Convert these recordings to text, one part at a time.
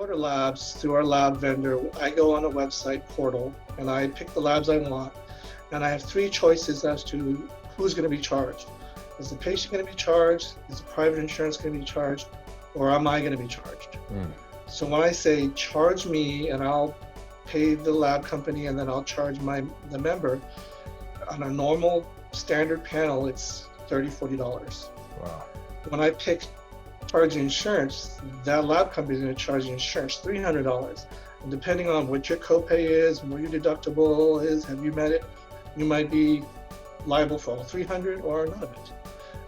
order labs through our lab vendor. I go on a website portal and I pick the labs I want. And I have three choices as to who's going to be charged. Is the patient going to be charged? Is the private insurance going to be charged? Or am I going to be charged? So when I say charge me and I'll pay the lab company and then I'll charge the member, on a normal standard panel, it's $30, $40. Wow. When I pick charge insurance, that lab company is going to charge insurance $300. And depending on what your copay is, what your deductible is, have you met it, you might be liable for all $300 or none of it.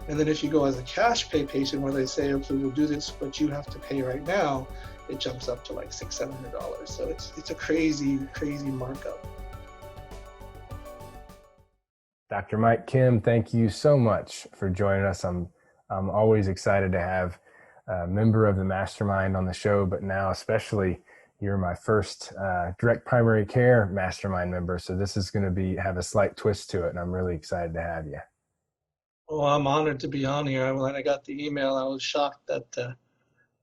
And then if you go as a cash pay patient where they say, okay, we'll do this, but you have to pay right now, it jumps up to like $600, $700. So it's a crazy, crazy markup. Dr. Mike Kim, thank you so much for joining us. I'm always excited to have a member of the mastermind on the show, but now especially you're my first direct primary care mastermind member. So this is going to have a slight twist to it, and I'm really excited to have you. Well, I'm honored to be on here. When I got the email, I was shocked that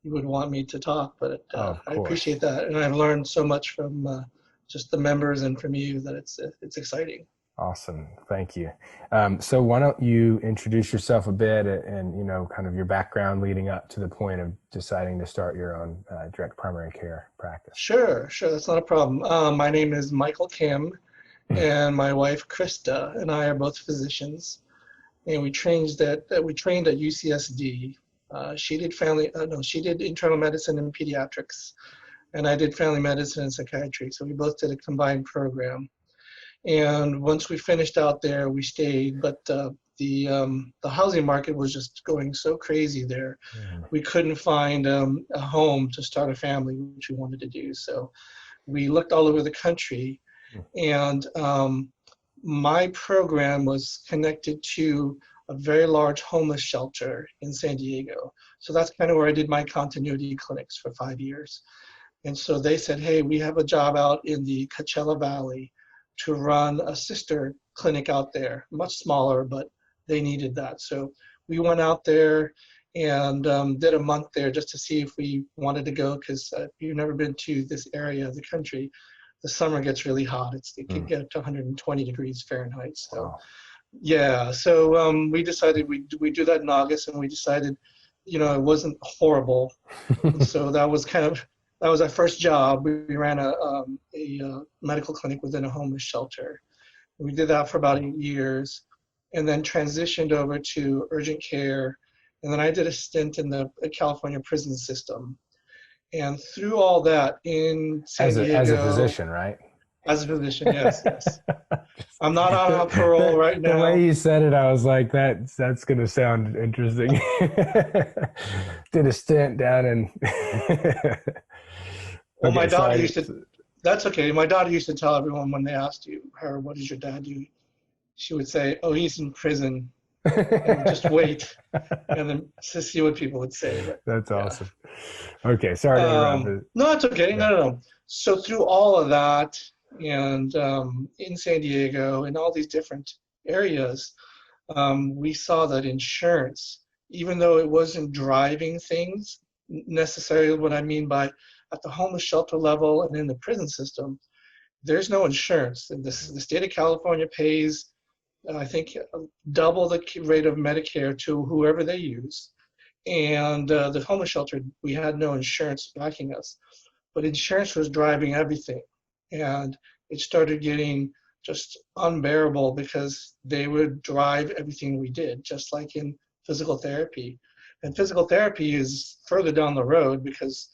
you would want me to talk, but I appreciate that. And I've learned so much from just the members and from you that it's exciting. Awesome. Thank you. So why don't you introduce yourself a bit and, kind of your background leading up to the point of deciding to start your own direct primary care practice? Sure. That's not a problem. My name is Michael Kim, and my wife, Krista, and I are both physicians. And we trained at UCSD. She did internal medicine and pediatrics, and I did family medicine and psychiatry. So we both did a combined program. And once we finished out there, we stayed. But the housing market was just going so crazy there. Mm-hmm. We couldn't find a home to start a family, which we wanted to do. So we looked all over the country, and my program was connected to a very large homeless shelter in San Diego. So that's kind of where I did my continuity clinics for 5 years. And so they said, hey, we have a job out in the Coachella Valley to run a sister clinic out there, much smaller, but they needed that. So we went out there and did a month there just to see if we wanted to go, because if you've never been to this area of the country, the summer gets really hot. It can get up to 120 degrees Fahrenheit. So, wow. Yeah. So we decided we do that in August, and we decided, it wasn't horrible. So that was our first job. We ran a medical clinic within a homeless shelter. We did that for about 8 years, and then transitioned over to urgent care. And then I did a stint in the California prison system. And through all that in San Diego. As a physician, right? As a physician, yes. I'm not on parole right now. The way you said it, I was like, that's going to sound interesting. Did a stint down in. Well, my daughter used to. That's okay. My daughter used to tell everyone when they asked her, "What does your dad do?" She would say, "Oh, he's in prison." And just wait, and then to see what people would say. But, that's awesome. Okay, sorry to interrupt. No, it's okay. Yeah. No. So through all of that, and in San Diego and all these different areas, we saw that insurance, even though it wasn't driving things necessarily, what I mean by at the homeless shelter level and in the prison system, there's no insurance. The state of California pays, I think, double the rate of Medicare to whoever they use. And the homeless shelter, we had no insurance backing us. But insurance was driving everything. And it started getting just unbearable because they would drive everything we did, just like in physical therapy. And physical therapy is further down the road because,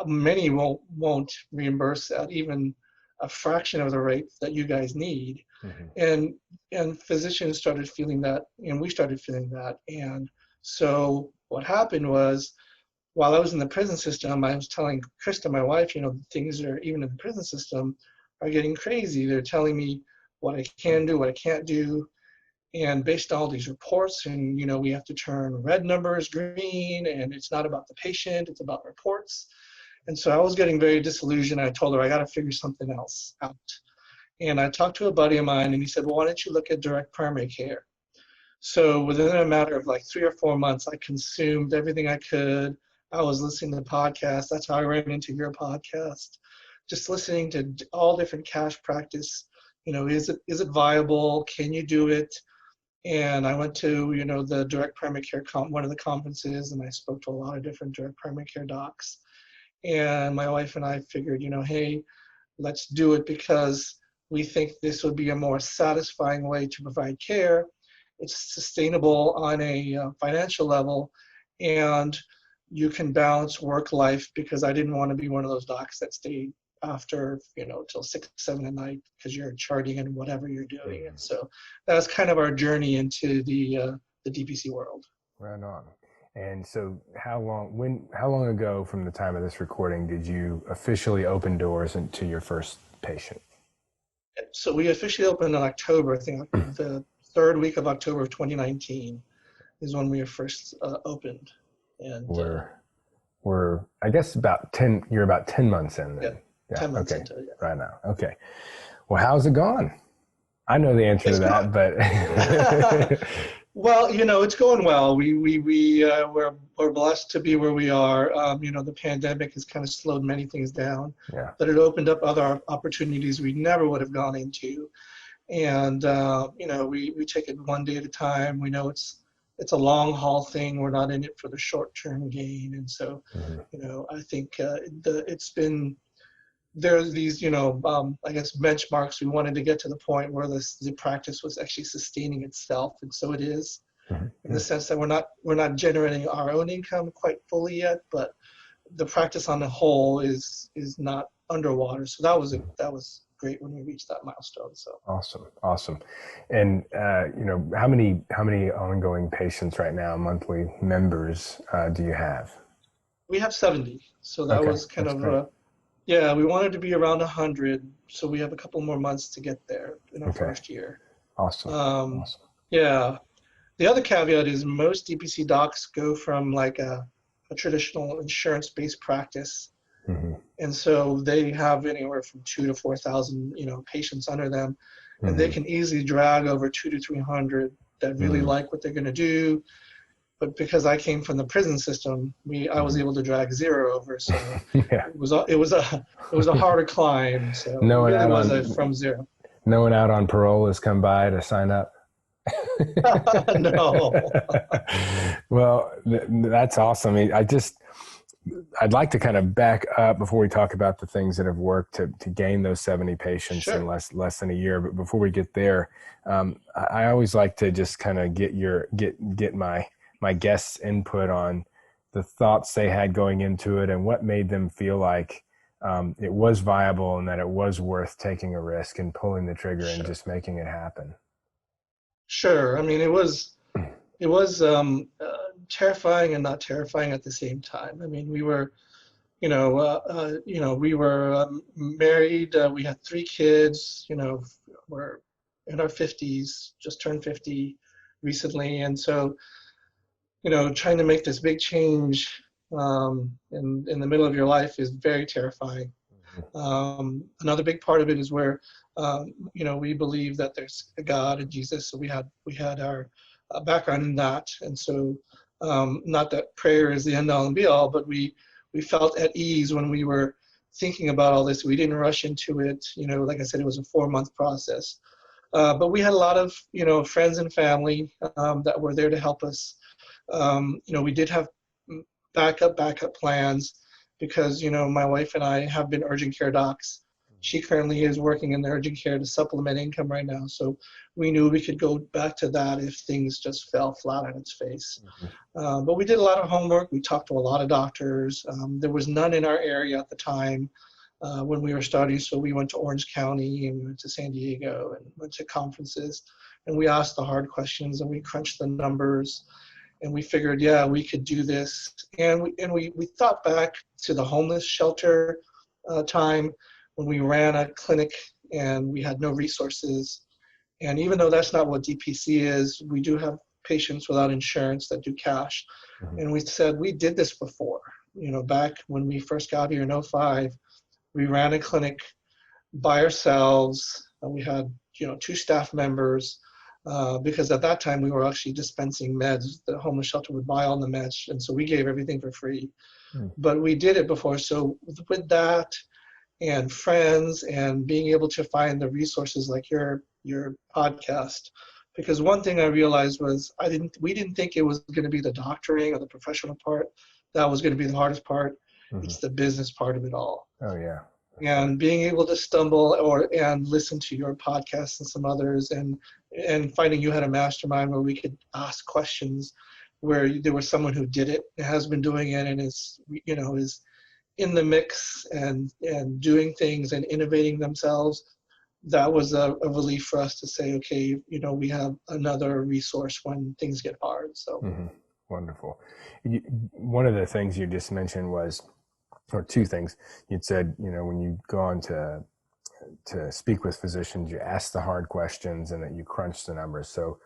many won't reimburse at even a fraction of the rate that you guys need. Mm-hmm. And physicians started feeling that, and we started feeling that. And so what happened was, while I was in the prison system, I was telling Krista, my wife, things are, even in the prison system, are getting crazy. They're telling me what I can do, what I can't do. And based on all these reports, and, we have to turn red numbers green, and it's not about the patient, it's about reports. And so I was getting very disillusioned. I told her, I got to figure something else out. And I talked to a buddy of mine, and he said, well, why don't you look at direct primary care? So within a matter of like 3 or 4 months, I consumed everything I could. I was listening to podcasts. That's how I ran into your podcast. Just listening to all different cash practice. Is it viable? Can you do it? And I went to, the direct primary care one of the conferences, and I spoke to a lot of different direct primary care docs. And my wife and I figured, hey, let's do it because we think this would be a more satisfying way to provide care. It's sustainable on a financial level, and you can balance work life, because I didn't want to be one of those docs that stayed after, till 6, 7 at night because you're charting and whatever you're doing. And so that's kind of our journey into the DPC world. Right on. And so how long ago from the time of this recording did you officially open doors into your first patient? So we officially opened in October. I think the third week of October of 2019 is when we were first opened. And we're I guess you're about 10 months in then. Yeah, 10 months into it. Yeah. Right now. Okay. Well, how's it gone? I know the answer to that, but well, it's going well. We're blessed to be where we are. The pandemic has kind of slowed many things down, but it opened up other opportunities we never would have gone into. And we take it one day at a time. We know it's a long haul thing. We're not in it for the short term gain. And so, I think it's been. There's these, I guess, benchmarks. We wanted to get to the point where the practice was actually sustaining itself, and so it is, in the sense that we're not generating our own income quite fully yet, but the practice on the whole is not underwater. So that was great when we reached that milestone. So awesome. And how many ongoing patients right now, monthly members, do you have? We have 70. So that was kind of yeah, we wanted to be around 100, so we have a couple more months to get there in our first year. Awesome. Yeah. The other caveat is most DPC docs go from like a traditional insurance-based practice, and so they have anywhere from 2,000 to 4,000, patients under them, and they can easily drag over 200 to 300 that really like what they're going to do. But because I came from the prison system, I was able to drag 0 over. So it was a harder climb. So no one it was from 0. No one out on parole has come by to sign up. No. Well, that's awesome. I'd like to kind of back up before we talk about the things that have worked to gain those 70 patients in less than a year. But before we get there, I always like to just kind of get my guests' input on the thoughts they had going into it and what made them feel like it was viable and that it was worth taking a risk and pulling the trigger and just making it happen. Sure. I mean, it was terrifying and not terrifying at the same time. I mean, we were, we were married. We had 3 kids. We're in our 50s, just turned 50 recently, and so. Trying to make this big change in the middle of your life is very terrifying. Another big part of it is where, we believe that there's a God and Jesus. So we had our background in that. And so not that prayer is the end all and be all, but we felt at ease when we were thinking about all this. We didn't rush into it. Like I said, it was a 4-month process. But we had a lot of, friends and family that were there to help us. We did have backup plans because, my wife and I have been urgent care docs. She currently is working in the urgent care to supplement income right now. So we knew we could go back to that if things just fell flat on its face. But we did a lot of homework. We talked to a lot of doctors. There was none in our area at the time when we were starting. So we went to Orange County and we went to San Diego and went to conferences. And we asked the hard questions and we crunched the numbers. And we figured, we could do this. And we thought back to the homeless shelter time when we ran a clinic and we had no resources. And even though that's not what DPC is, we do have patients without insurance that do cash. And we said, we did this before. Back when we first got here in 2005, we ran a clinic by ourselves. We had, 2 staff members. because at that time we were actually dispensing meds. The homeless shelter would buy all the meds, and so we gave everything for free. But we did it before. So with that and friends and being able to find the resources like your podcast, because one thing I realized was we didn't think it was going to be the doctoring or the professional part that was going to be the hardest part. It's the business part of it all. Oh yeah. And being able to stumble and listen to your podcast and some others, and finding you had a mastermind where we could ask questions, where there was someone who did it, has been doing it, and is in the mix and doing things and innovating themselves. That was a relief for us to say, okay, we have another resource when things get hard. So wonderful. One of the things you just mentioned was, or two things you'd said, when you go on to speak with physicians, you ask the hard questions and that you crunch the numbers. So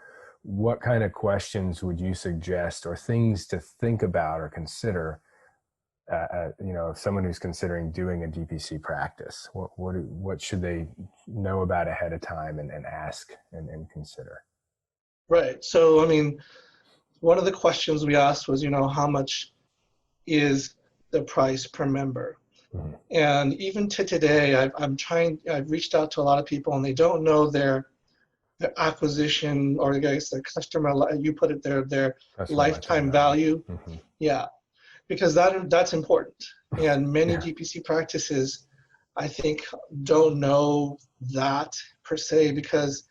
what kind of questions would you suggest, or things to think about or consider, someone who's considering doing a DPC practice? What should they know about ahead of time and ask and consider? Right. So, one of the questions we asked was, how much is the price per member? And even to today, I've reached out to a lot of people and they don't know their acquisition, or I guess their customer, you put it there, their lifetime value. Yeah, because that's important. And many DPC practices, I think, don't know that per se, because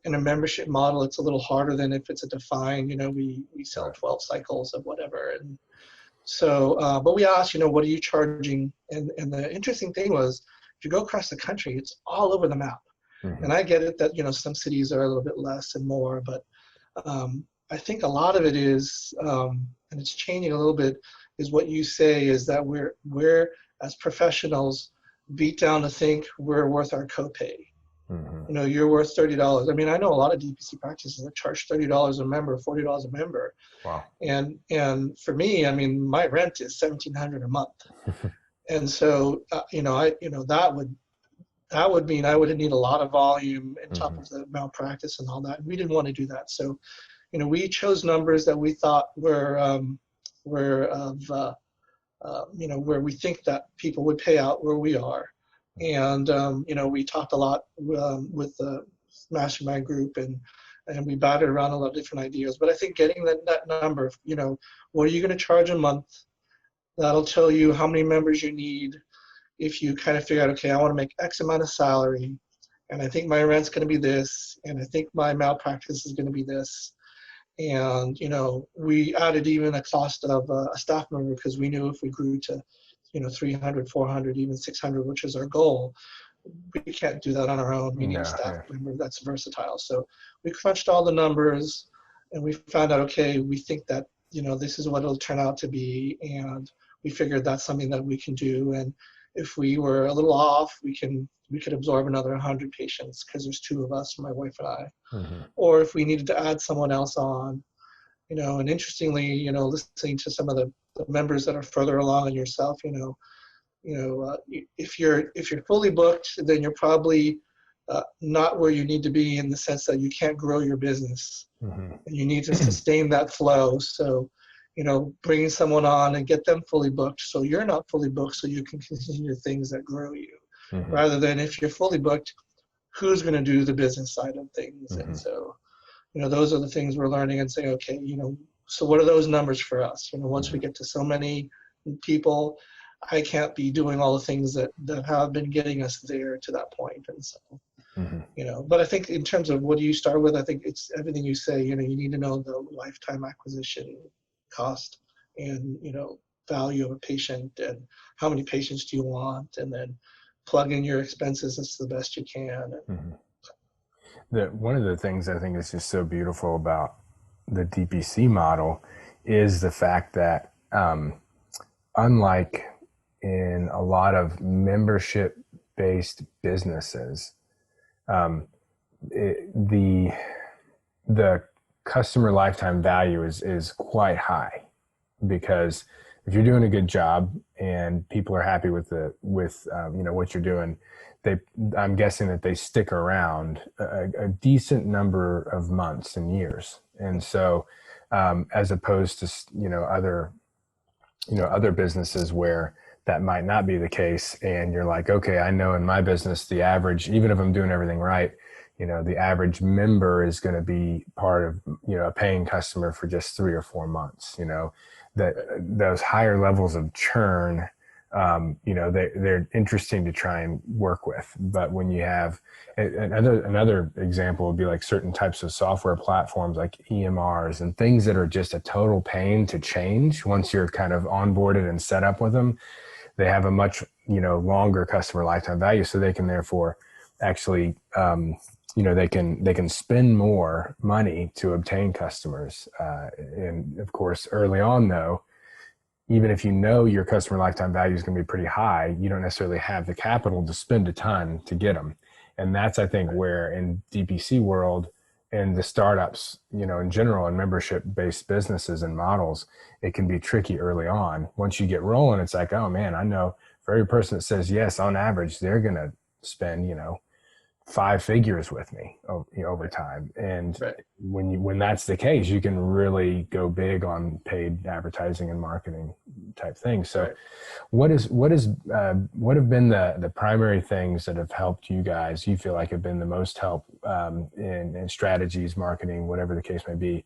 in a membership model, it's a little harder than if it's a defined, we sell 12 cycles of whatever. And so, but we asked, what are you charging? And the interesting thing was, if you go across the country, it's all over the map. And I get it that, some cities are a little bit less and more, but I think a lot of it is, and it's changing a little bit, is what you say is that we're as professionals beat down to think we're worth our copay. You're worth $30. I know a lot of DPC practices that charge $30 a member, $40 a member. Wow. And for me, my rent is $1,700 a month. And so, that would mean I would need a lot of volume on top of the malpractice and all that. We didn't want to do that. So, we chose numbers that we thought were of, where we think that people would pay out where we are. And, we talked a lot with the mastermind group, and we batted around a lot of different ideas. But I think getting that number, what are you going to charge a month? That'll tell you how many members you need. If you kind of figure out, okay, I want to make X amount of salary, and I think my rent's going to be this, and I think my malpractice is going to be this. And, we added even a cost of a staff member, because we knew if we grew to, 300, 400, even 600, which is our goal, we can't do that on our own. We need a staff member that's versatile. So we crunched all the numbers, and we found out, okay, we think that, this is what it'll turn out to be. And we figured that's something that we can do. And if we were a little off, we could absorb another 100 patients, because there's two of us, my wife and I. Or if we needed to add someone else on, and interestingly, listening to some of the members that are further along in yourself, if you're fully booked, then you're probably not where you need to be, in the sense that you can't grow your business. And you need to sustain that flow. So, bringing someone on and get them fully booked, so you're not fully booked, so you can continue things that grow you. Rather than, if you're fully booked, who's going to do the business side of things? And so, those are the things we're learning, and saying, okay, so what are those numbers for us? Once we get to so many people, I can't be doing all the things that have been getting us there to that point. And so, but I think in terms of what do you start with, I think it's everything you say. You need to know the lifetime acquisition cost, and value of a patient, and how many patients do you want, and then plug in your expenses as the best you can. One of the things I think is just so beautiful about the DPC model is the fact that, unlike in a lot of membership-based businesses, the customer lifetime value is quite high, because if you're doing a good job and people are happy with what you're doing, I'm guessing that they stick around a decent number of months and years. And so, as opposed to, other businesses where that might not be the case. And you're like, okay, I know in my business, the average, even if I'm doing everything right, the average member is going to be part of, a paying customer for just 3 or 4 months, that those higher levels of churn, they're interesting to try and work with. But when you have another example would be like certain types of software platforms like EMRs and things that are just a total pain to change once you're kind of onboarded and set up with them. They have a much, longer customer lifetime value. So they can therefore actually, they can spend more money to obtain customers. And of course, early on though, even if your customer lifetime value is going to be pretty high, you don't necessarily have the capital to spend a ton to get them. And that's, I think, where in DPC world and the startups, in general, and membership-based businesses and models, it can be tricky early on. Once you get rolling, it's like, oh man, I know for every person that says yes, on average, they're going to spend, 5 figures with me over time. And Right. when that's the case, you can really go big on paid advertising and marketing type things. So Right. what have been the primary things that have helped you guys, you feel like have been the most help in strategies, marketing, whatever the case may be,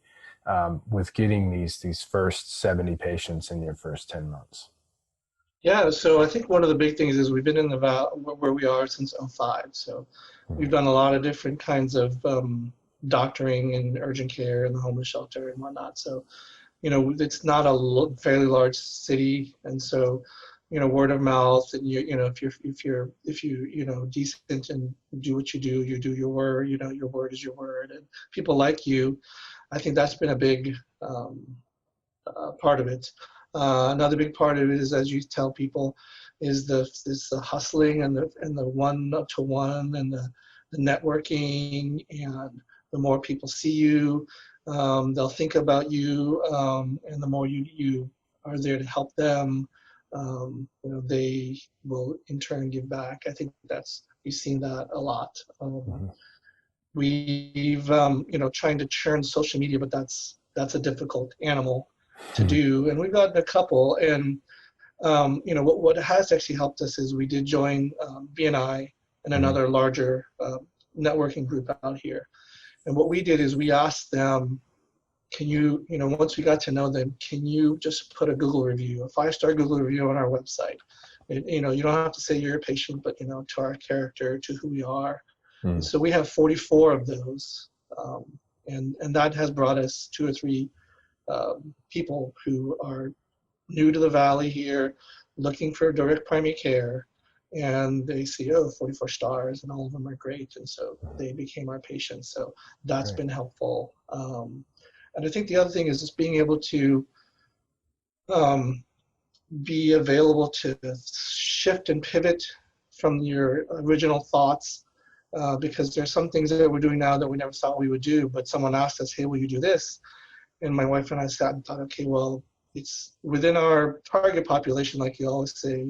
with getting these first 70 patients in your first 10 months? Yeah, so I think one of the big things is we've been in the where we are since '05. So we've done a lot of different kinds of doctoring and urgent care and the homeless shelter and whatnot. So, it's not a fairly large city, and so, word of mouth, and if you decent and do what you do your word. Your word is your word, and people like you. I think that's been a big part of it. Another big part of it is, as you tell people, is the hustling and the one-to-one and the networking, and the more people see you, they'll think about you, and the more you are there to help them, they will in turn give back. I think we've seen that a lot. We've trying to churn social media, but that's a difficult animal to do, and we've gotten a couple. And what has actually helped us is we did join BNI and another larger networking group out here. And what we did is we asked them, can you, once we got to know them, can you just put a Google review, a 5-star Google review on our website? You don't have to say you're a patient, but to our character, to who we are. And so we have 44 of those, and that has brought us 2 or 3 people who are new to the Valley here, looking for direct primary care, and they see, 44 stars, and all of them are great, and so they became our patients. So that's been helpful. And I think the other thing is just being able to be available to shift and pivot from your original thoughts, because there's some things that we're doing now that we never thought we would do, but someone asked us, hey, will you do this? And my wife and I sat and thought, okay, well, it's within our target population, like you always say,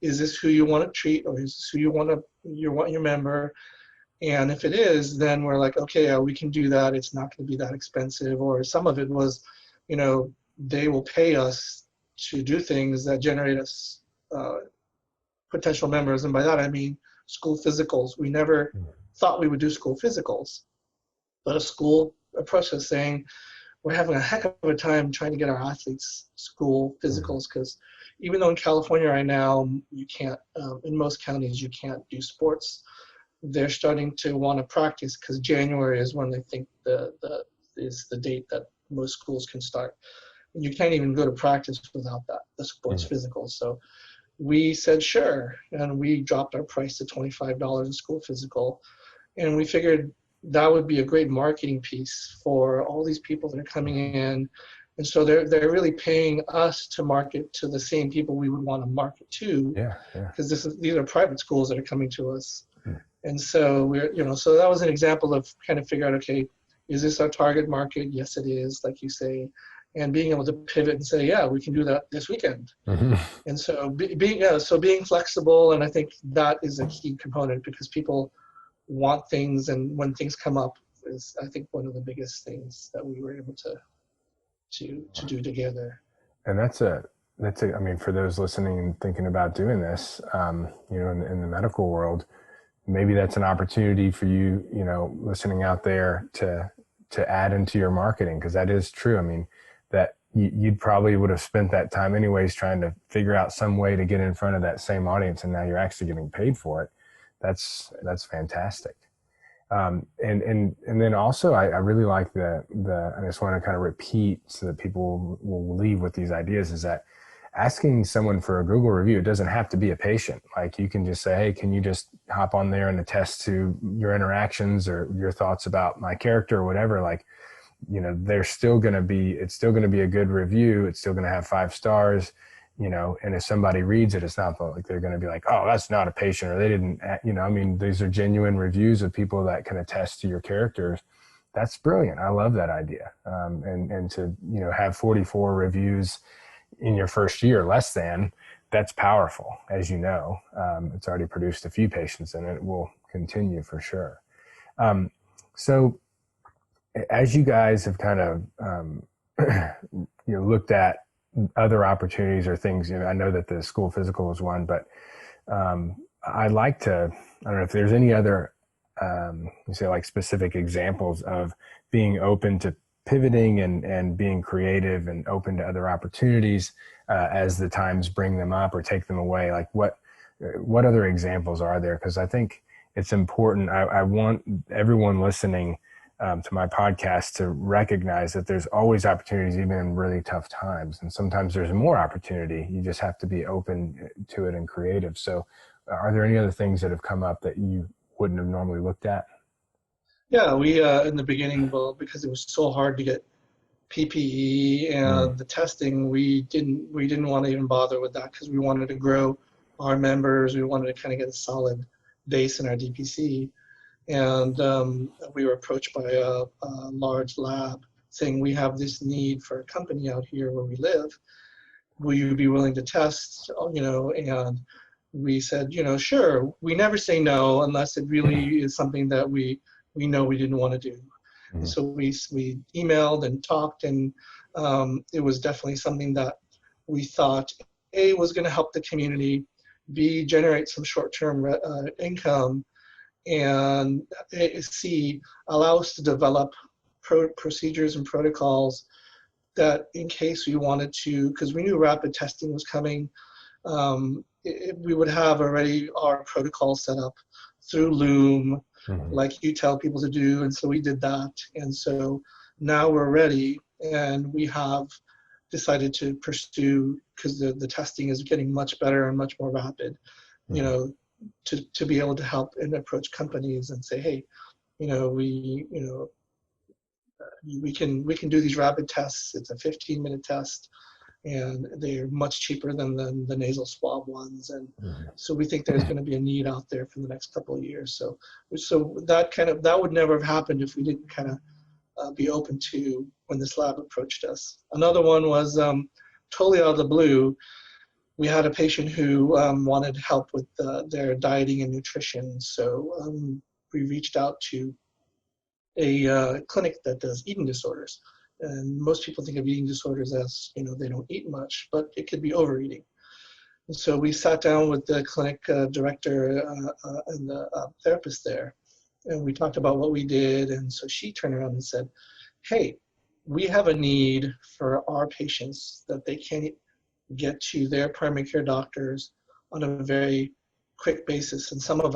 is this who you want to treat, or is this who you want your member? And if it is, then we're like, okay, we can do that. It's not going to be that expensive. Or some of it was, they will pay us to do things that generate us potential members. And by that, I mean school physicals. We never thought we would do school physicals, but a school approached us saying, we're having a heck of a time trying to get our athletes school physicals, because even though in California right now, you can't, in most counties, you can't do sports, they're starting to want to practice, because January is when they think is the date that most schools can start. And you can't even go to practice without the sports physicals. So we said, sure. And we dropped our price to $25 a school physical. And we figured that would be a great marketing piece for all these people that are coming in. And so they're really paying us to market to the same people we would want to market to. Because these are private schools that are coming to us. And so so that was an example of kind of figure out, okay, is this our target market? Yes, it is, like you say. and being able to pivot and say, yeah, we can do that this weekend. Mm-hmm. And so being flexible, and I think that is a key component, because people want things, and when things come up is, I think, one of the biggest things that we were able to do together. And I mean, for those listening and thinking about doing this, in the medical world, maybe that's an opportunity for you, listening out there, to add into your marketing, because that is true. I mean, that you'd probably would have spent that time anyways trying to figure out some way to get in front of that same audience, and now you're actually getting paid for it. That's fantastic. And then also, I really like I just want to kind of repeat so that people will leave with these ideas, is that asking someone for a Google review, it doesn't have to be a patient. Like, you can just say, hey, can you just hop on there and attest to your interactions or your thoughts about my character or whatever. Like, it's still going to be a good review. It's still going to have 5 stars, and if somebody reads it, it's not like they're going to be like, oh, that's not a patient, or they didn't, I mean, these are genuine reviews of people that can attest to your characters. That's brilliant. I love that idea. And to, have 44 reviews in your first year, less than, that's powerful. As you know, it's already produced a few patients, and it will continue for sure. So as you guys have kind of, looked at other opportunities or things, I know that the school physical is one, but I don't know if there's any other, like specific examples of being open to pivoting and being creative and open to other opportunities as the times bring them up or take them away. Like what other examples are there? Because I think it's important. I want everyone listening to my podcast to recognize that there's always opportunities, even in really tough times. And sometimes there's more opportunity. You just have to be open to it and creative. So are there any other things that have come up that you wouldn't have normally looked at? Yeah, we in the beginning, well, because it was so hard to get PPE and the testing, we didn't want to even bother with that, because we wanted to grow our members. We wanted to kind of get a solid base in our DPC. And we were approached by a large lab saying, we have this need for a company out here where we live. Will you be willing to test? And we said, sure. We never say no unless it really is something that we know we didn't want to do. Mm-hmm. So we emailed and talked, and it was definitely something that we thought, A, was going to help the community, B, generate some short-term income, and C, allow us to develop procedures and protocols that, in case we wanted to, because we knew rapid testing was coming, we would have already our protocol set up through Loom, like you tell people to do. And so we did that. And so now we're ready, and we have decided to pursue, because the testing is getting much better and much more rapid, to be able to help and approach companies and say, hey, we can do these rapid tests. It's a 15-minute test, and they're much cheaper than the nasal swab ones. And so we think there's going to be a need out there for the next couple of years. So that would never have happened if we didn't kind of be open to when this lab approached us. Another one was totally out of the blue. We had a patient who wanted help with their dieting and nutrition. So we reached out to a clinic that does eating disorders. And most people think of eating disorders as, they don't eat much, but it could be overeating. And so we sat down with the clinic director and the therapist there, and we talked about what we did. And so she turned around and said, hey, we have a need for our patients that they can't get to their primary care doctors on a very quick basis. And some of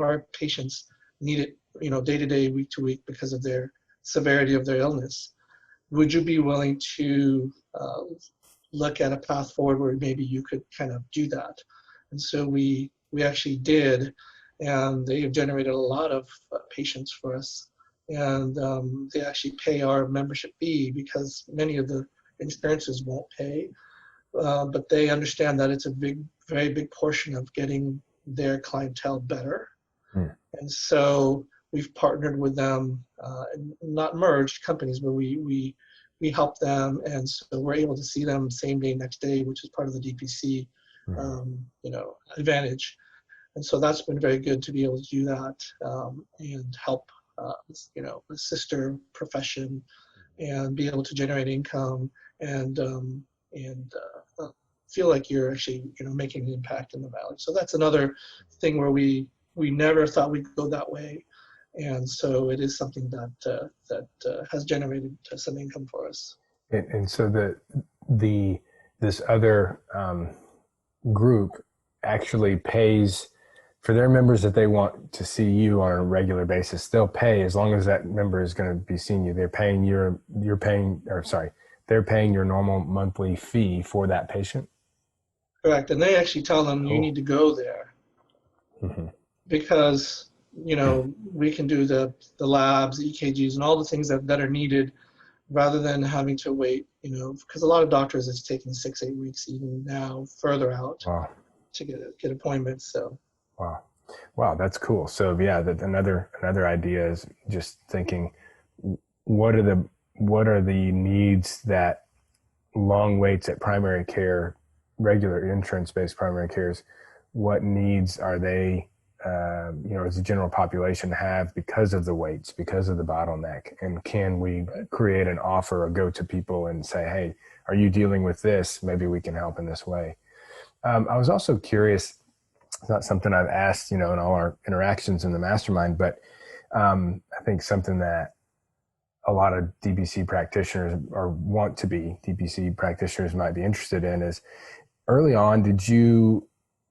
our patients need it, day to day, week to week, because of their severity of their illness. Would you be willing to look at a path forward where maybe you could kind of do that? And so we actually did, and they have generated a lot of patients for us. And they actually pay our membership fee, because many of the insurances won't pay, but they understand that it's a very big portion of getting their clientele better. And so we've partnered with them, not merged companies, but we we help them, and so we're able to see them same day, next day, which is part of the DPC, advantage. And so that's been very good to be able to do that, and help, the sister profession, and be able to generate income, and feel like you're actually, making an impact in the valley. So that's another thing where we never thought we'd go that way, and so it is something that has generated some income for us. And so this other group actually pays for their members that they want to see you on a regular basis. They'll pay as long as that member is going to be seeing you. They're paying they're paying your normal monthly fee for that patient. Correct, and they actually tell them, you need to go there, because we can do the labs, EKGs, and all the things that are needed, rather than having to wait. Because a lot of doctors, it's taking 6-8 weeks even now, further out. Wow. To get appointments. So. Wow, that's cool. So yeah, another idea is just thinking, what are the needs that long waits at primary care, regular insurance-based primary cares, what needs are they, as a general population have because of the waits, because of the bottleneck? And can we create an offer or go to people and say, hey, are you dealing with this? Maybe we can help in this way. I was also curious, it's not something I've asked, in all our interactions in the mastermind, but I think something that a lot of DPC practitioners, or want to be DPC practitioners, might be interested in is, early on, did you,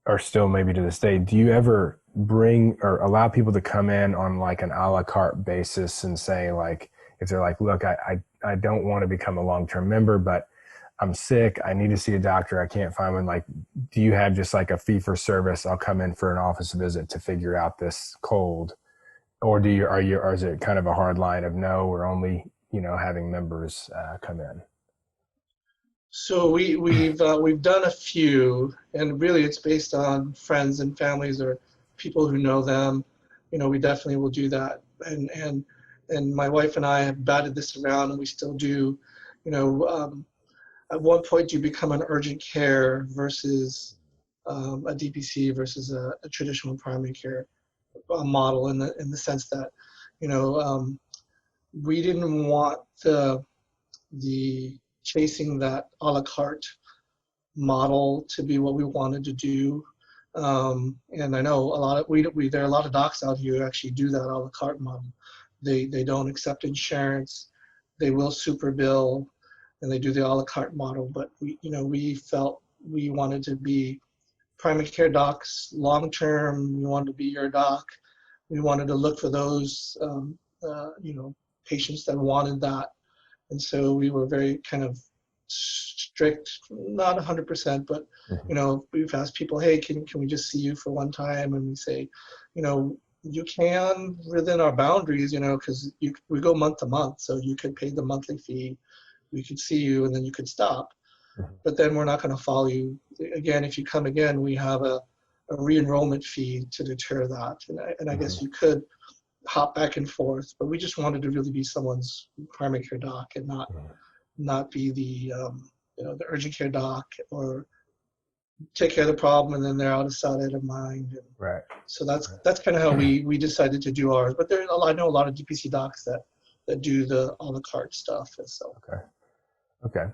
or still maybe to this day, do you ever bring or allow people to come in on like an a la carte basis and say, like, if they're like, look, I don't want to become a long-term member, but I'm sick, I need to see a doctor, I can't find one. Like, do you have just like a fee for service? I'll come in for an office visit to figure out this cold. Or or is it kind of a hard line of no, we're only, having members come in? So we've done a few, and really it's based on friends and families or people who know them. We definitely will do that. And my wife and I have batted this around, and we still do. At what point do you become an urgent care versus a DPC versus a traditional primary care model, in the sense that, we didn't want the chasing that a la carte model to be what we wanted to do. And I know there are a lot of docs out here who actually do that a la carte model. They don't accept insurance, they will super bill, and they do the a la carte model. But we felt we wanted to be primary care docs long term. We wanted to be your doc. We wanted to look for those patients that wanted that. And so we were very kind of strict, not 100%, but we've asked people, hey, can we just see you for one time? And we say, you can, within our boundaries, because we go month to month, so you could pay the monthly fee, we could see you, and then you could stop. But then we're not going to follow you again. If you come again, we have a re-enrollment fee to deter that. And I guess you could hop back and forth, but we just wanted to really be someone's primary care doc, and not be the urgent care doc, or take care of the problem and then they're out of sight, out of mind. And right. So that's kind of how we decided to do ours. But I know a lot of DPC docs that do the a la carte stuff. So. Okay.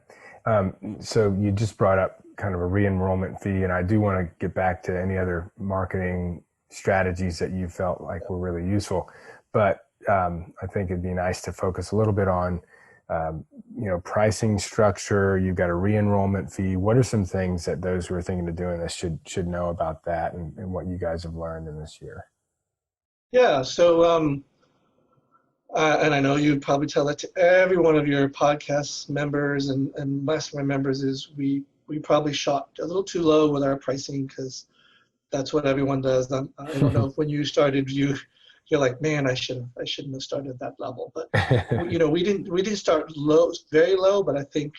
So you just brought up kind of a re-enrollment fee, and I do want to get back to any other marketing strategies that you felt like were really useful. But I think it'd be nice to focus a little bit on, pricing structure. You've got a re-enrollment fee. What are some things that those who are thinking of doing this should know about that, and what you guys have learned in this year? Yeah. So, and I know you'd probably tell that to every one of your podcast members and mastermind members, is we probably shot a little too low with our pricing, because that's what everyone does. I don't know if when you started, you're like, man, I shouldn't have started at that level. But we didn't start low, very low. But I think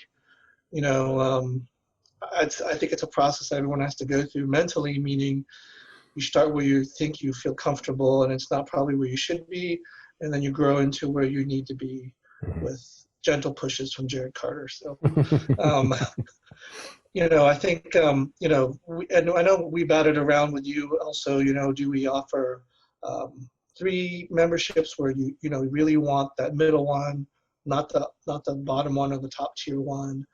I think it's a process everyone has to go through mentally. Meaning, you start where you think you feel comfortable, and it's not probably where you should be, and then you grow into where you need to be with gentle pushes from Jared Carter. So, um, I think, and I know we batted around with you also, do we offer 3 memberships where you really want that middle one, not the bottom one or the top tier one.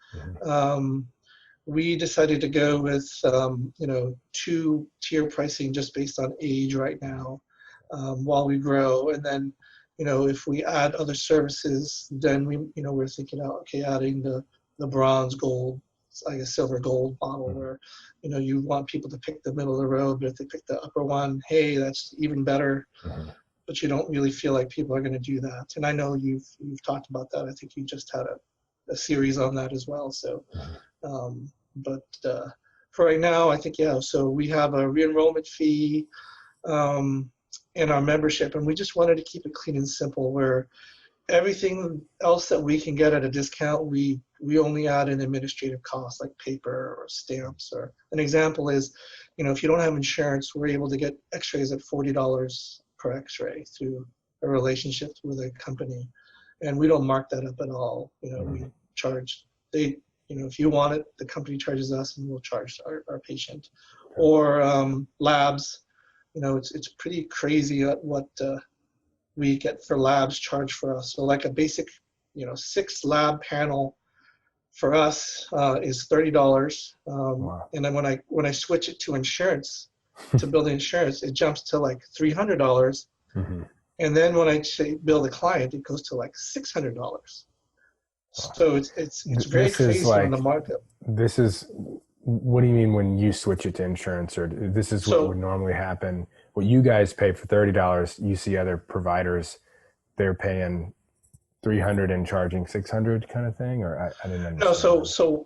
We decided to go with, 2-tier pricing just based on age right now, while we grow. And then, if we add other services, then we're thinking out, okay, adding the bronze, gold, I guess silver, gold model where, you want people to pick the middle of the road, but if they pick the upper one, hey, that's even better. But you don't really feel like people are going to do that. And I know you've talked about that. I think you just had a series on that as well. So, but for right now, I think, so we have a re-enrollment fee in our membership, and we just wanted to keep it clean and simple where everything else that we can get at a discount, we only add an administrative cost like paper or stamps. Or an example is, if you don't have insurance, we're able to get x-rays at $40 per x-ray through a relationship with a company. And we don't mark that up at all. We charge, if you want it, the company charges us and we'll charge our patient. Or labs, it's pretty crazy at what we get for labs charged for us. So like a basic, 6 lab panel for us is $30. Wow. And then when I switch it to insurance, to build insurance, it jumps to like $300. And then when I bill the client, it goes to like $600. So it's very crazy on the market. This is, what do you mean when you switch it to insurance? Or this is what would normally happen? What you guys pay for $30, you see other providers, they're paying $300 and charging $600 kind of thing? Or I didn't understand. No,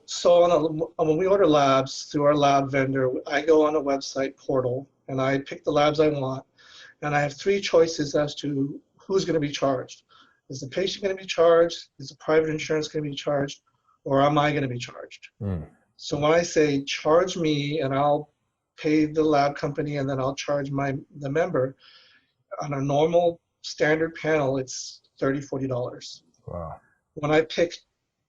so when we order labs through our lab vendor, I go on a website portal and I pick the labs I want, and I have 3 choices as to who's going to be charged. Is the patient going to be charged? Is the private insurance going to be charged? Or am I going to be charged? So when I say charge me and I'll pay the lab company and then I'll charge the member, on a normal standard panel, it's $30, $40. Wow. When I pick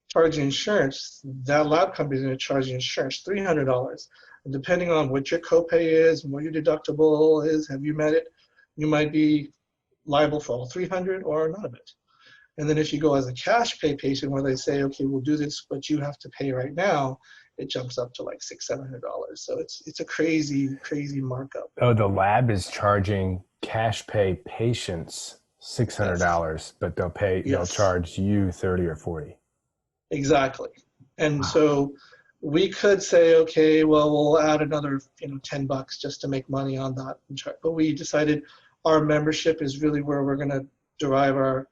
charge insurance, that lab company is going to charge you insurance $300. And depending on what your copay is and what your deductible is, have you met it, you might be liable for all $300 or none of it. And then if you go as a cash pay patient where they say, okay, we'll do this, but you have to pay right now, it jumps up to like $600, $700. So it's a crazy, crazy markup. Oh, the lab is charging cash pay patients $600, but they'll charge you $30 or $40. Exactly. And so we could say, okay, well, we'll add another, $10 just to make money on that. But we decided our membership is really where we're going to derive our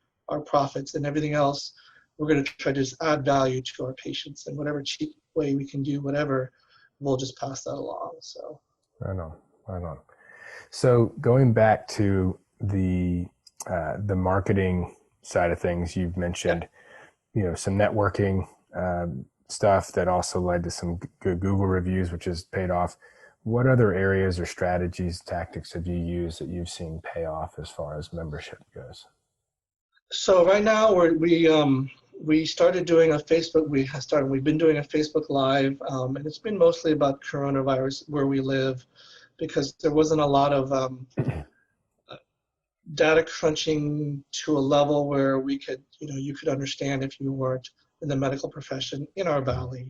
profits, and everything else, we're going to try to just add value to our patients, and whatever cheap way we can do, whatever, we'll just pass that along. So. Right on. So going back to the marketing side of things, you've mentioned, some networking stuff that also led to some good Google reviews, which has paid off. What other areas or strategies, tactics have you used that you've seen pay off as far as membership goes? So right now we started doing a Facebook. We've been doing a Facebook Live, and it's been mostly about coronavirus where we live, because there wasn't a lot of data crunching to a level where we could, you could understand if you weren't in the medical profession in our valley.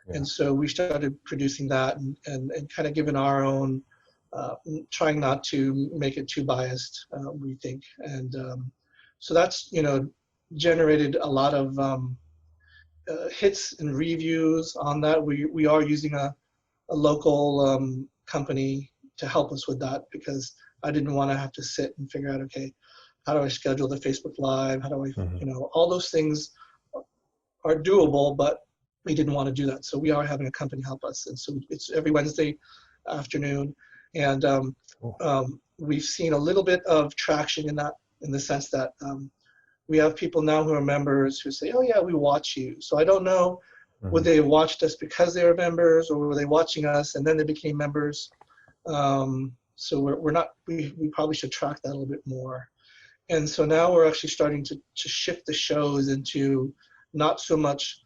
Yeah. And so we started producing that and kind of giving our own, trying not to make it too biased, we think. And so that's, generated a lot of hits and reviews on that. We are using a local company to help us with that, because I didn't want to have to sit and figure out, okay, how do I schedule the Facebook Live? How do I, all those things are doable, but we didn't want to do that. So we are having a company help us. And so it's every Wednesday afternoon. And we've seen a little bit of traction in that, in the sense that we have people now who are members who say, oh yeah, we watch you. So I don't know, would they have watched us because they were members, or were they watching us and then they became members? So we're not, we probably should track that a little bit more. And so now we're actually starting to shift the shows into not so much,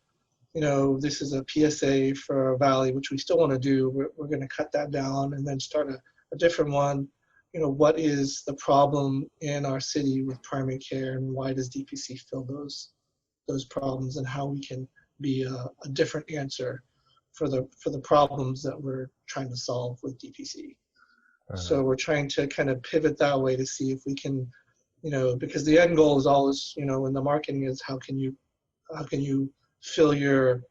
this is a PSA for a valley, which we still want to do. We're going to cut that down and then start a different one. What is the problem in our city with primary care, and why does DPC fill those problems, and how we can be a different answer for the problems that we're trying to solve with DPC. So we're trying to kind of pivot that way to see if we can, because the end goal is always, in the marketing is how can you fill your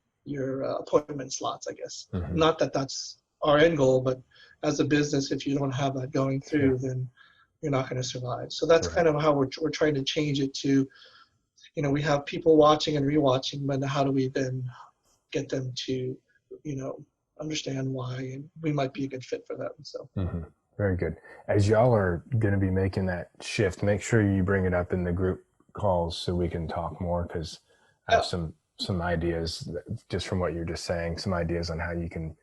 appointment slots, I guess. Mm-hmm. Not that that's our end goal, but as a business, if you don't have that going through, then you're not going to survive. So that's kind of how we're trying to change it to, we have people watching and rewatching, but how do we then get them to, understand why, and we might be a good fit for them. So. Mm-hmm. Very good. As y'all are going to be making that shift, make sure you bring it up in the group calls so we can talk more, because I have some ideas just from what you're just saying, some ideas on how you can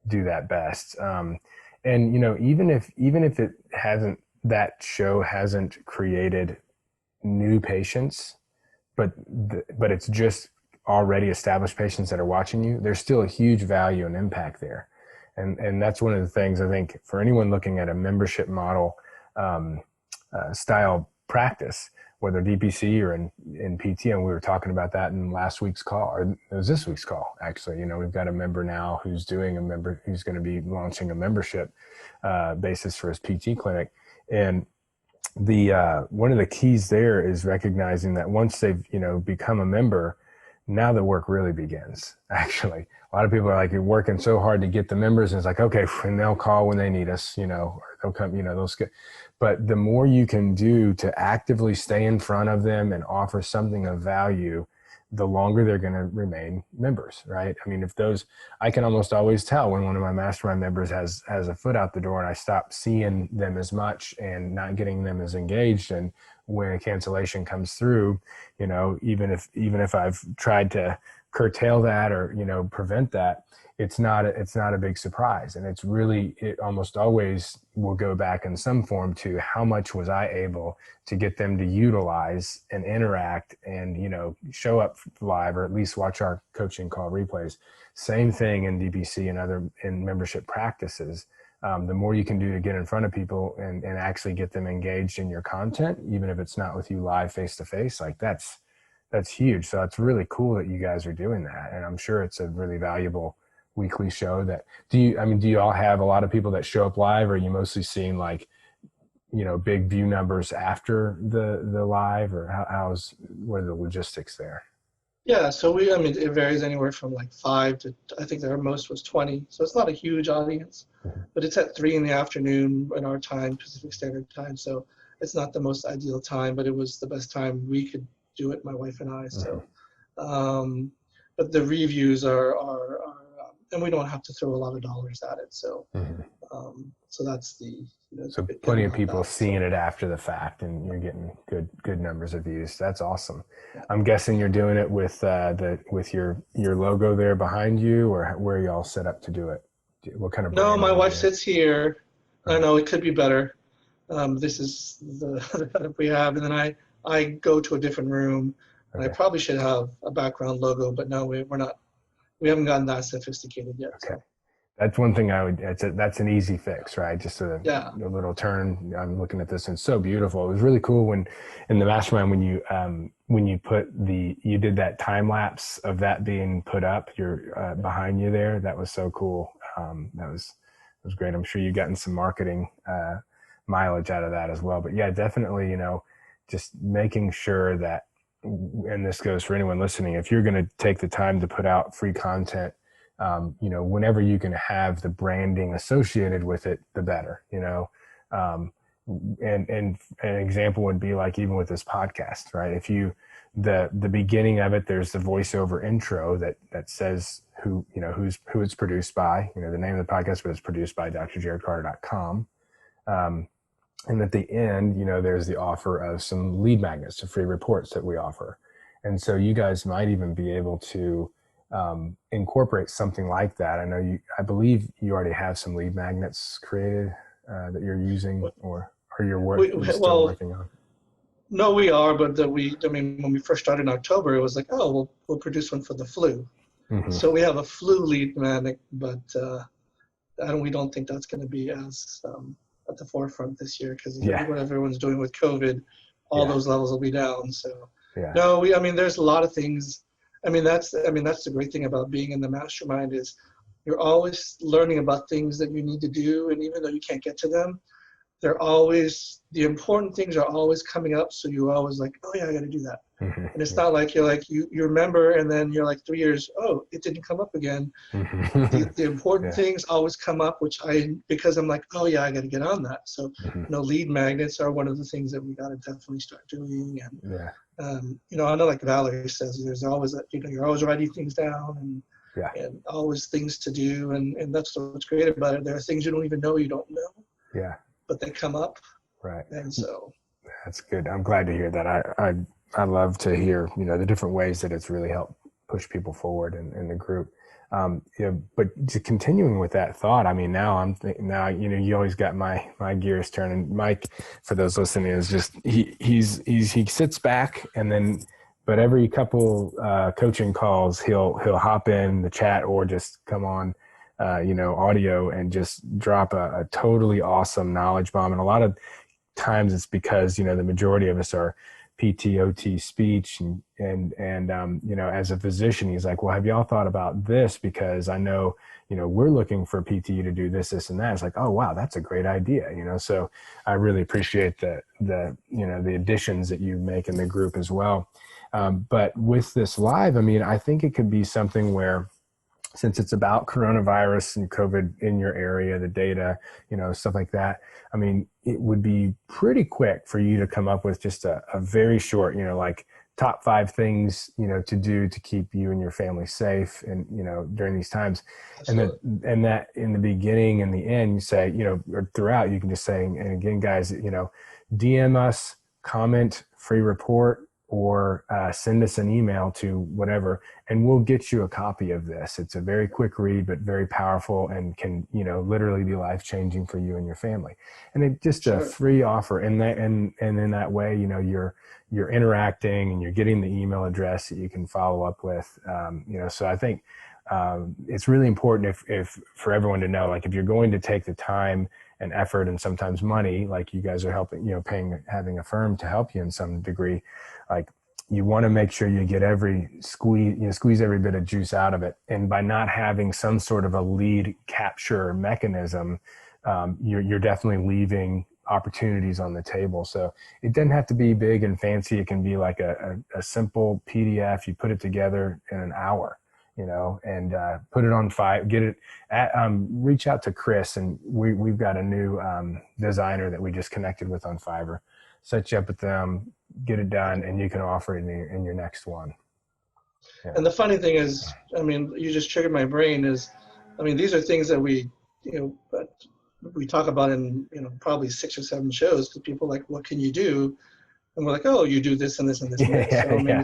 do that best. And even if it hasn't, that show hasn't created new patients, but it's just already established patients that are watching you, there's still a huge value and impact there. And that's one of the things I think for anyone looking at a membership model style practice, whether DPC or in PT, and we were talking about that in last week's call, or it was this week's call, actually. We've got a member now who's going to be launching a membership basis for his PT clinic. And the one of the keys there is recognizing that once they've become a member, now the work really begins. Actually, a lot of people are like, you're working so hard to get the members, and it's like, okay, and they'll call when they need us, or they'll come, those. But the more you can do to actively stay in front of them and offer something of value, the longer they're going to remain members, right? I mean, I can almost always tell when one of my mastermind members has a foot out the door, and I stop seeing them as much and not getting them as engaged. And when a cancellation comes through, even if I've tried to curtail that or, prevent that, it's not a big surprise. And it almost always will go back in some form to how much was I able to get them to utilize and interact and, show up live, or at least watch our coaching call replays. Same thing in DPC and other in membership practices. The more you can do to get in front of people and actually get them engaged in your content, even if it's not with you live face to face, like that's huge. So it's really cool that you guys are doing that. And I'm sure it's a really valuable weekly show. Do you all have a lot of people that show up live, or are you mostly seeing big view numbers after the live, or what are the logistics there? Yeah, so it varies anywhere from like 5 to, I think their most was 20. So it's not a huge audience, but it's at 3 in our time, Pacific Standard Time. So it's not the most ideal time, but it was the best time we could do it, my wife and I. So, but the reviews are and we don't have to throw a lot of dollars at it. So, so that's so plenty of people seeing it after the fact, and you're getting good numbers of views. That's awesome. Yeah. I'm guessing you're doing it with your logo there behind you, or where are you all set up to do it? What kind of? No, my wife sits here. I know it could be better. This is the setup we have, and then I go to a different room, and I probably should have a background logo, but no, we're not. We haven't gotten that sophisticated yet. Okay. So. That's one thing that's an easy fix, right? Just a little turn. I'm looking at this and it's so beautiful. It was really cool when in the mastermind, when you did that time lapse of that being put up, you're behind you there. That was so cool. That was great. I'm sure you've gotten some marketing mileage out of that as well, but yeah, definitely, just making sure that, and this goes for anyone listening, if you're going to take the time to put out free content, whenever you can have the branding associated with it, the better, and an example would be like, even with this podcast, right? If the beginning of it, there's the voiceover intro that says who it's produced by, the name of the podcast, but it's produced by drjarodcarter.com. And at the end, there's the offer of some lead magnets, of free reports that we offer. And so you guys might even be able to incorporate something like that. I believe you already have some lead magnets created that you're using, or you're still working on. No, we are, but I mean, when we first started in October, it was like, oh, we'll produce one for the flu. Hmm. So we have a flu lead magnet, but we don't think that's going to be as at the forefront this year because Yeah. what everyone's doing with COVID, all Yeah. those levels will be down. So Yeah. no, I mean, there's a lot of things. I mean, that's the great thing about being in the mastermind is you're always learning about things that you need to do, and even though you can't get to them, the important things are always coming up. So you're always like, oh yeah, I got to do that. Hmm. And it's Yeah. not like you remember and then you're like 3 years, oh, it didn't come up again. Hmm. The important Yeah. things always come up, because I'm like, oh yeah, I got to get on that. So, Hmm. lead magnets are one of the things that we got to definitely start doing. And, Yeah. I know like Valerie says, there's always, you're always writing things down Yeah. and always things to do. And that's what's great about it. There are things you don't even know you don't know, Yeah. but they come up. Right. And so. That's good. I'm glad to hear that. I love to hear, the different ways that it's really helped push people forward in the group. But continuing with that thought, I mean, now, you always got my gears turning. Mike, for those listening, is just, he sits back and then, but every couple coaching calls, he'll hop in the chat or just come on, audio and just drop a totally awesome knowledge bomb. And a lot of times it's because, the majority of us are PT, speech, and as a physician, he's like, well, have y'all thought about this? Because I know, we're looking for PT to do this, and that. It's like, oh, wow, that's a great idea. So I really appreciate the additions that you make in the group as well. But with this live, I mean, I think it could be something where, since it's about coronavirus and COVID in your area, the data, stuff like that. I mean, it would be pretty quick for you to come up with just a very short, like top 5 things, to do to keep you and your family safe and, during these times. Absolutely. And that in the beginning and the end, you say, or throughout, you can just say, and again, guys, DM us, comment, free report, or send us an email to whatever, and we'll get you a copy of this. It's a very quick read, but very powerful and can, literally be life-changing for you and your family. And it just a free offer. And in that way, you're interacting and you're getting the email address that you can follow up with. So I think it's really important if for everyone to know, like, if you're going to take the time and effort and sometimes money, like you guys are helping, having a firm to help you in some degree, like, you want to make sure you get squeeze every bit of juice out of it. And by not having some sort of a lead capture mechanism, you're definitely leaving opportunities on the table. So it doesn't have to be big and fancy. It can be like a simple PDF. You put it together in an hour, and put it on file, get it reach out to Chris, and we've got a new designer that we just connected with on Fiverr. Set you up with them, get it done, and you can offer it in your next one. Yeah. And the funny thing is, I mean, you just triggered my brain these are things that we talk about in, probably 6 or 7 shows, because people are like, what can you do? And we're like, oh, you do this and this and this and this. So, I mean,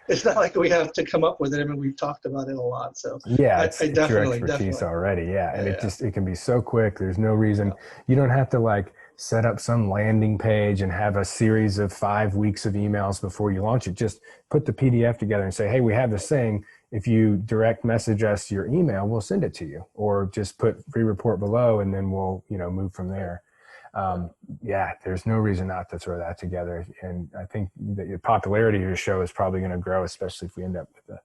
it's not like we have to come up with it. I mean, we've talked about it a lot. So it's your expertise already. Yeah. And it can be so quick. There's no reason. You don't have to like set up some landing page and have a series of 5 weeks of emails before you launch it. Just put the PDF together and say, hey, we have this thing. If you direct message us your email, we'll send it to you, or just put free report below and then we'll, move from there. There's no reason not to throw that together. And I think the popularity of your show is probably going to grow, especially if we end up with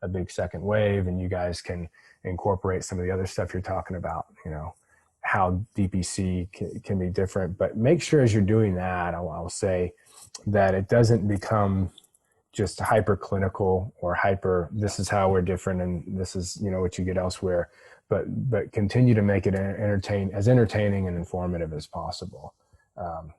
a big second wave and you guys can incorporate some of the other stuff you're talking about, how DPC can be different. But make sure as you're doing that, I'll say that it doesn't become just hyper clinical or this is how we're different and this is, what you get elsewhere. But continue to make it entertaining and informative as possible.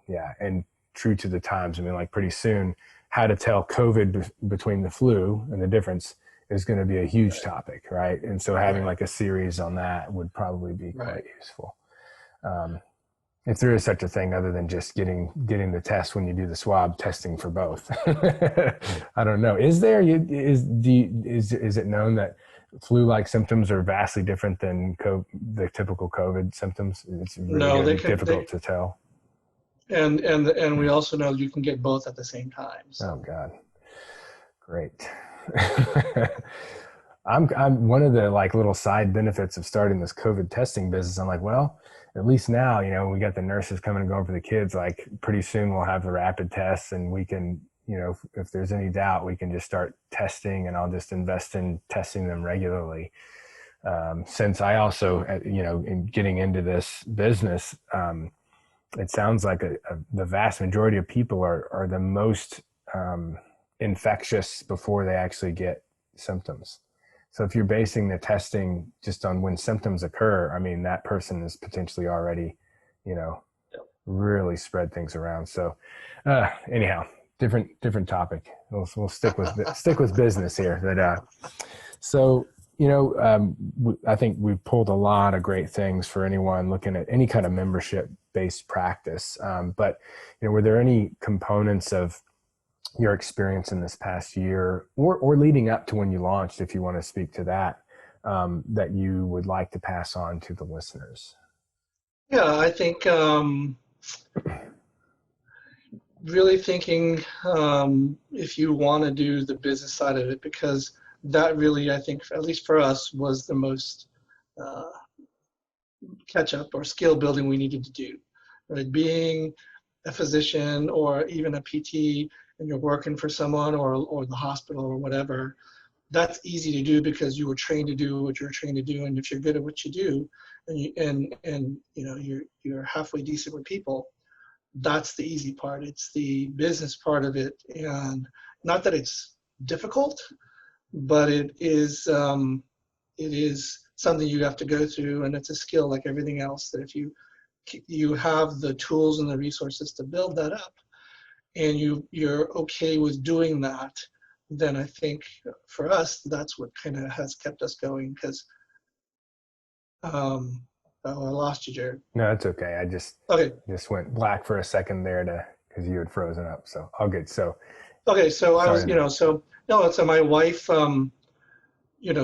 And true to the times. I mean, like, pretty soon, how to tell COVID between the flu and the difference is going to be a huge topic, right? And so having like a series on that would probably be quite useful. If there is such a thing other than just getting the test when you do the swab, testing for both. I don't know. Is there? Is it known that flu-like symptoms are vastly different than the typical COVID symptoms? It's really difficult to tell. And we also know you can get both at the same time. So. Oh God, great. I'm one of the like little side benefits of starting this COVID testing business. I'm like, well, at least now, we got the nurses coming and going for the kids. Like pretty soon we'll have the rapid tests and we can, if there's any doubt, we can just start testing, and I'll just invest in testing them regularly. Since I also, in getting into this business, it sounds like the vast majority of people are the most infectious before they actually get symptoms. So if you're basing the testing just on when symptoms occur, I mean, that person is potentially already, really spread things around. So anyhow, different topic. We'll stick with business here. I think we've pulled a lot of great things for anyone looking at any kind of membership-based practice. But were there any components of your experience in this past year or leading up to when you launched, if you want to speak to that, that you would like to pass on to the listeners? Yeah, I think really thinking if you want to do the business side of it, because that really, I think, at least for us, was the most catch up or skill building we needed to do. Right? Being a physician or even a PT, and you're working for someone or the hospital or whatever, that's easy to do because you were trained to do what you're trained to do. And if you're good at what you do, and you're halfway decent with people, that's the easy part. It's the business part of it, and not that it's difficult, but it is something you have to go through, and it's a skill like everything else, that if you have the tools and the resources to build that up, and you're okay with doing that, then I think for us, that's what kind of has kept us going. Because oh, I lost you, Jarod. No, it's okay. I just went black for a second there because you had frozen up. So all good. So okay, so I was, so my wife,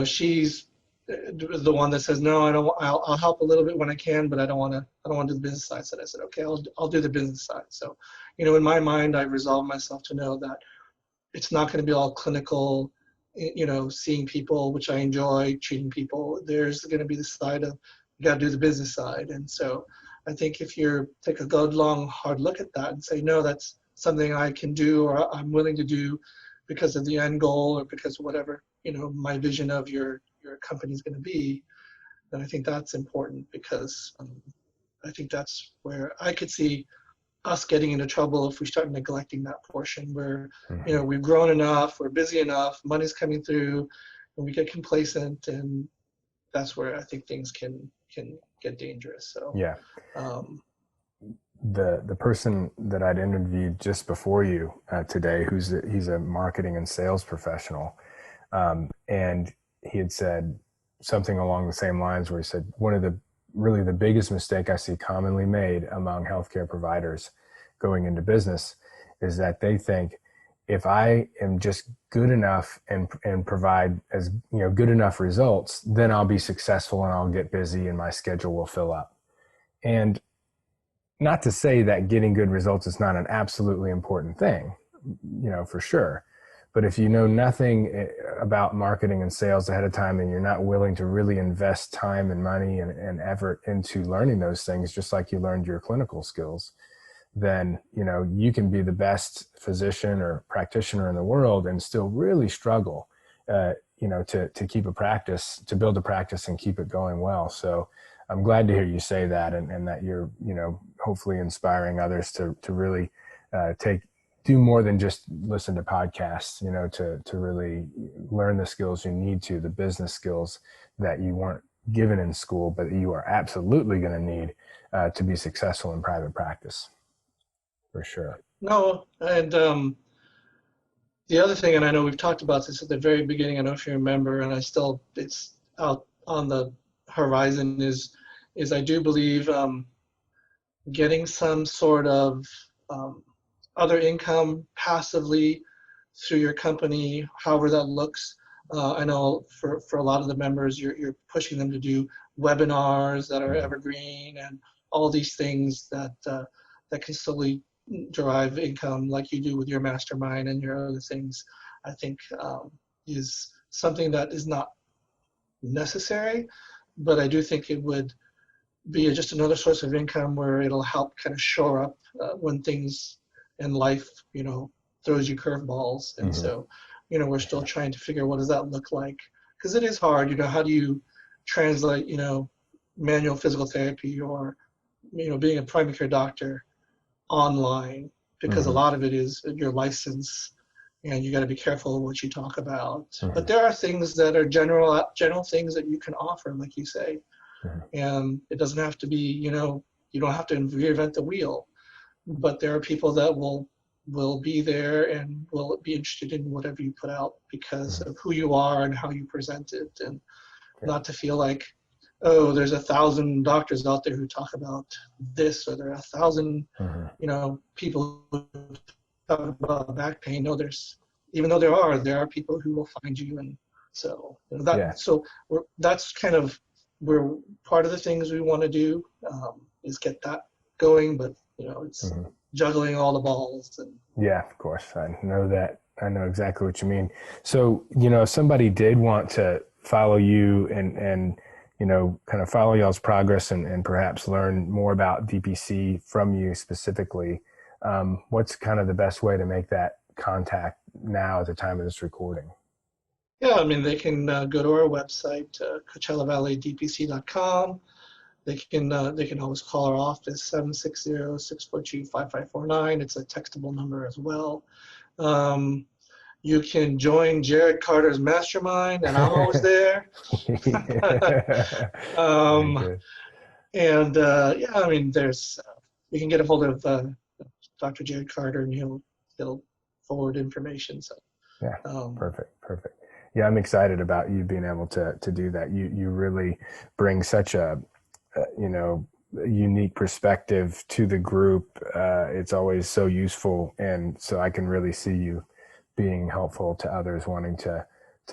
she's the one that says, no, I don't. I'll help a little bit when I can, but I don't want to do the business side. So I said, okay, I'll do the business side. So, in my mind, I've resolved myself to know that it's not going to be all clinical, seeing people, which I enjoy, treating people. There's going to be the side of, you got to do the business side. And so I think if you take a good, long, hard look at that and say, no, that's something I can do, or I'm willing to do because of the end goal, or because of whatever, my vision of your company is going to be, then I think that's important, because I think that's where I could see us getting into trouble if we start neglecting that portion where, we've grown enough, we're busy enough, money's coming through, and we get complacent, and that's where I think things can get dangerous. So yeah. The person that I'd interviewed just before you today, he's a marketing and sales professional, and he had said something along the same lines, where he said, one of the biggest mistake I see commonly made among healthcare providers going into business is that they think, if I am just good enough and provide as good enough results, then I'll be successful and I'll get busy and my schedule will fill up. And not to say that getting good results is not an absolutely important thing, for sure. But if you know nothing about marketing and sales ahead of time, and you're not willing to really invest time and money and effort into learning those things, just like you learned your clinical skills, then, you can be the best physician or practitioner in the world and still really struggle, to keep a practice, to build a practice and keep it going well. So I'm glad to hear you say that, and that you're, hopefully inspiring others to really do more than just listen to podcasts, to really learn the skills you need to, the business skills that you weren't given in school, but you are absolutely going to need to be successful in private practice, for sure. No, and the other thing, and I know we've talked about this at the very beginning, I don't know if you remember, and it's out on the horizon, is I do believe getting some sort of other income passively through your company, however that looks. I know for a lot of the members, you're pushing them to do webinars that are evergreen, and all these things that that can slowly derive income like you do with your mastermind and your other things, I think is something that is not necessary, but I do think it would be just another source of income where it'll help kind of shore up when things in life, throws you curveballs. And so, we're still trying to figure what does that look like, because it is hard. How do you translate, manual physical therapy or, being a primary care doctor online, because a lot of it is your license, and you got to be careful of what you talk about. But there are things that are general things that you can offer, like you say. And it doesn't have to be, you don't have to reinvent the wheel, but there are people that will be there and will be interested in whatever you put out because of who you are and how you present it, and not to feel like, oh, there's 1,000 doctors out there who talk about this, or there are 1,000, people who talk about back pain. No, even though there are people who will find you. And so that's kind of, we're part of the things we want to do is get that going, but it's juggling all the balls. And yeah, of course, I know that. I know exactly what you mean. So if somebody did want to follow you and kind of follow y'all's progress and perhaps learn more about DPC from you specifically, what's kind of the best way to make that contact now at the time of this recording? Yeah, I mean, they can go to our website, CoachellaValleyDPC.com. They can always call our office, 760-642-5549. It's a textable number as well. You can join Jarod Carter's mastermind, and I'm always there. And I mean, you can get a hold of Dr. Jarod Carter, and he'll forward information. So yeah, perfect. Yeah, I'm excited about you being able to do that. You really bring such a unique perspective to the group. It's always so useful, and so I can really see you being helpful to others wanting to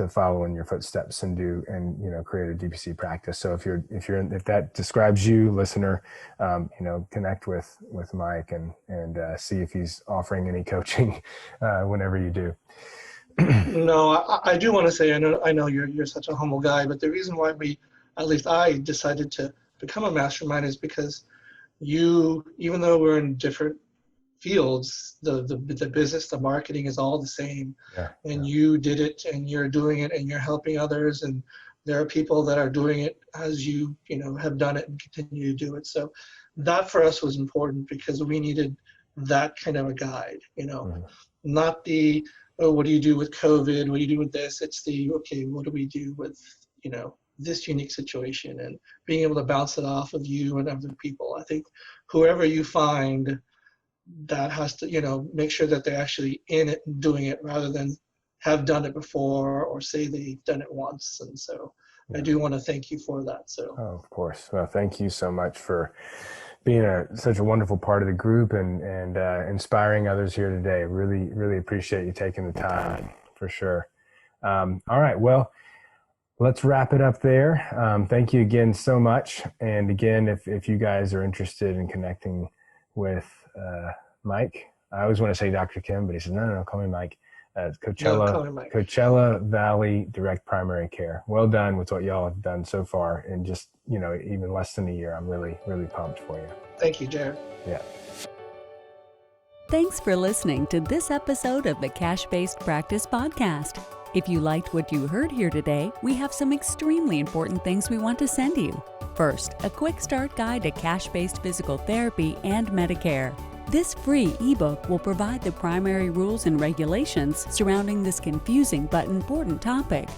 follow in your footsteps and create a DPC practice. So if that describes you, listener, connect with Mike and see if he's offering any coaching whenever you do. No, I do want to say, I know you're such a humble guy, but the reason why I decided to become a mastermind is because even though we're in different fields, the business, the marketing is all the same. You did it, and you're doing it, and you're helping others, and there are people that are doing it as you have done it and continue to do it. So that for us was important because we needed that kind of a guide, not the, oh, what do you do with COVID? What do you do with this? It's the, okay, what do we do with, this unique situation, and being able to bounce it off of you and other people. I think whoever you find, that has to, make sure that they're actually in it and doing it rather than have done it before or say they've done it once. And so I do want to thank you for that. So, of course. Well, thank you so much for being such a wonderful part of the group and inspiring others here today. Really, really appreciate you taking the time, for sure. All right. Well, let's wrap it up there. Thank you again so much. And again, if you guys are interested in connecting with Mike, I always want to say Dr. Kim, but he says, no, call me Mike. Coachella Valley Direct Primary Care. Well done with what y'all have done so far in just, even less than a year. I'm really, really pumped for you. Thank you, Jarod. Yeah. Thanks for listening to this episode of the Cash-Based Practice Podcast. If you liked what you heard here today, we have some extremely important things we want to send you. First, a quick start guide to cash-based physical therapy and Medicare. This free ebook will provide the primary rules and regulations surrounding this confusing but important topic.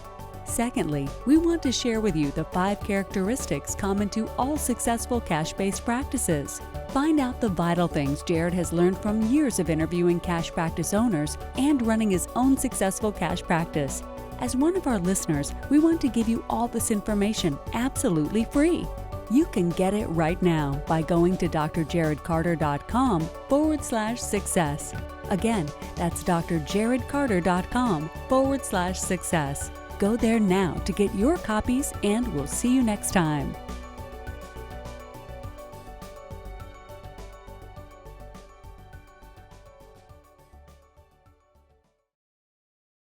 Secondly, we want to share with you the 5 characteristics common to all successful cash-based practices. Find out the vital things Jarod has learned from years of interviewing cash practice owners and running his own successful cash practice. As one of our listeners, we want to give you all this information absolutely free. You can get it right now by going to drjarodcarter.com/success. Again, that's drjarodcarter.com/success. Go there now to get your copies, and we'll see you next time.